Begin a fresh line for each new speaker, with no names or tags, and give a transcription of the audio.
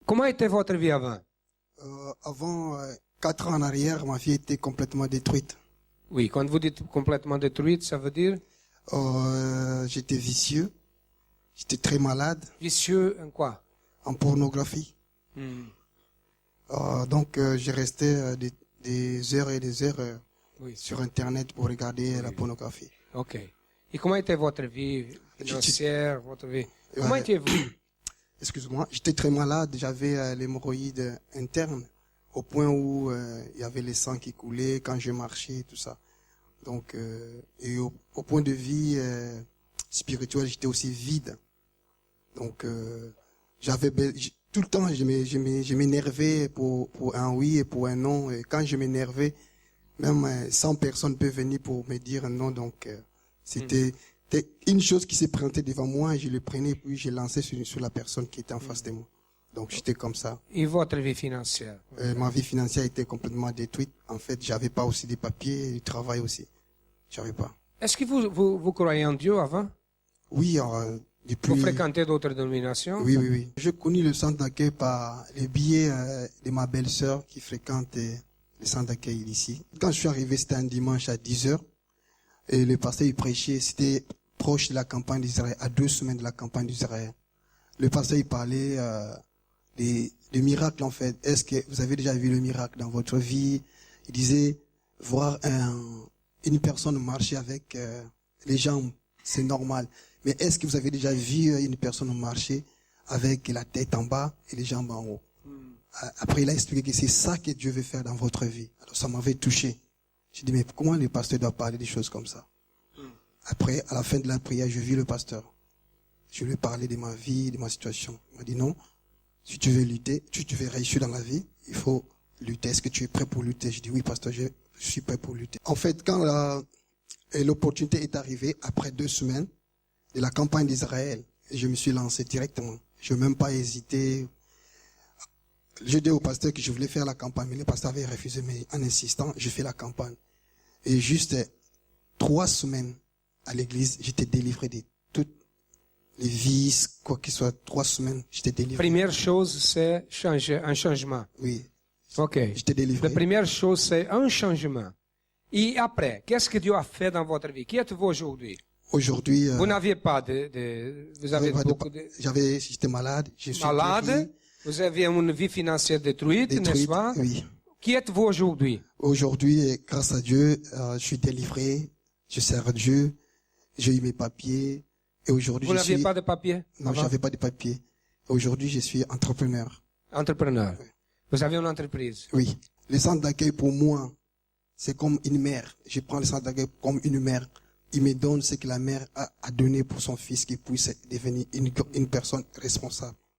Comment était votre vie avant?
Avant 4 ans en arrière, ma vie était complètement détruite.
Oui, quand vous dites complètement détruite, ça veut dire
J'étais vicieux, j'étais très malade,
vicieux en quoi?
en pornographie.
Hmm.
Donc j'ai resté des heures et des heures
Oui.
sur Internet pour regarder la pornographie.
Ok. Et comment était votre vie financière, votre vie? Comment
Ouais.
étiez-vous?
Excuse-moi, j'étais très malade, j'avais l'hémorroïde interne au point où il y avait le sang qui coulait quand je marchais, tout ça. Donc, et au point de vue spirituel, j'étais aussi vide. Donc, tout le temps, je m'énervais pour un oui et pour un non. Et quand je m'énervais, même 100 personnes peuvent venir pour me dire un non. Donc, c'était une chose qui s'est présentée devant moi, et je le prenais, puis je lançais sur la personne qui était en face de moi. Donc, j'étais comme ça.
Et votre vie financière?
Ma vie financière était complètement détruite. En fait, j'avais pas aussi des papiers, du travail aussi. J'avais pas.
Est-ce que vous croyez en Dieu avant?
Oui, depuis...
Vous fréquentez d'autres dénominations?
Oui. J'ai connu le centre d'accueil par le biais de ma belle-sœur qui fréquente le centre d'accueil ici. Quand je suis arrivé, c'était un dimanche à 10h. Et le pasteur, il prêchait, c'était proche de la campagne d'Israël, à 2 semaines de la campagne d'Israël. Le pasteur, il parlait des miracles, en fait. Est-ce que vous avez déjà vu le miracle dans votre vie? Il disait, voir une personne marcher avec les jambes, c'est normal. Mais est-ce que vous avez déjà vu une personne marcher avec la tête en bas et les jambes en haut? Après, il a expliqué que c'est ça que Dieu veut faire dans votre vie. Alors, ça m'avait touché. J'ai dit, mais comment le pasteur doit parler des choses comme ça? Après, à la fin de la prière, je vis le pasteur. Je lui ai parlé de ma vie, de ma situation. Il m'a dit, non, si tu veux lutter, si tu veux réussir dans la vie, il faut lutter. Est-ce que tu es prêt pour lutter? Je dis, oui, pasteur, je suis prêt pour lutter. En fait, quand l'opportunité est arrivée, après 2 semaines de la campagne d'Israël, je me suis lancé directement. Je n'ai même pas hésité. J'ai dit au pasteur que je voulais faire la campagne, mais le pasteur avait refusé, mais en insistant, je fais la campagne. Et juste 3 semaines à l'église, j'étais délivré de toutes les vices, quoi que ce soit. 3 semaines, j'étais délivré.
Première chose, c'est un changement.
Oui.
Ok.
J'étais délivré.
La première chose, c'est un changement. Et après, qu'est-ce que Dieu a fait dans votre vie? Qui êtes-vous aujourd'hui?
Aujourd'hui,
Vous n'aviez pas vous avez beaucoup de...
j'étais malade. Je suis
Malade?
guéri,
Vous aviez une vie financière détruite, n'est-ce pas?
oui.
Qui êtes-vous aujourd'hui?
Aujourd'hui, grâce à Dieu, je suis délivré. Je sers Dieu. J'ai eu mes papiers. Et aujourd'hui,
Vous n'aviez pas de papier?
Non,
avant?
j'avais pas de papiers. Aujourd'hui, je suis entrepreneur.
Entrepreneur.
Oui.
Vous avez une entreprise.
Oui. Le centre d'accueil, pour moi, c'est comme une mère. Je prends le centre d'accueil comme une mère. Il me donne ce que la mère a donné pour son fils, qui puisse devenir une personne responsable.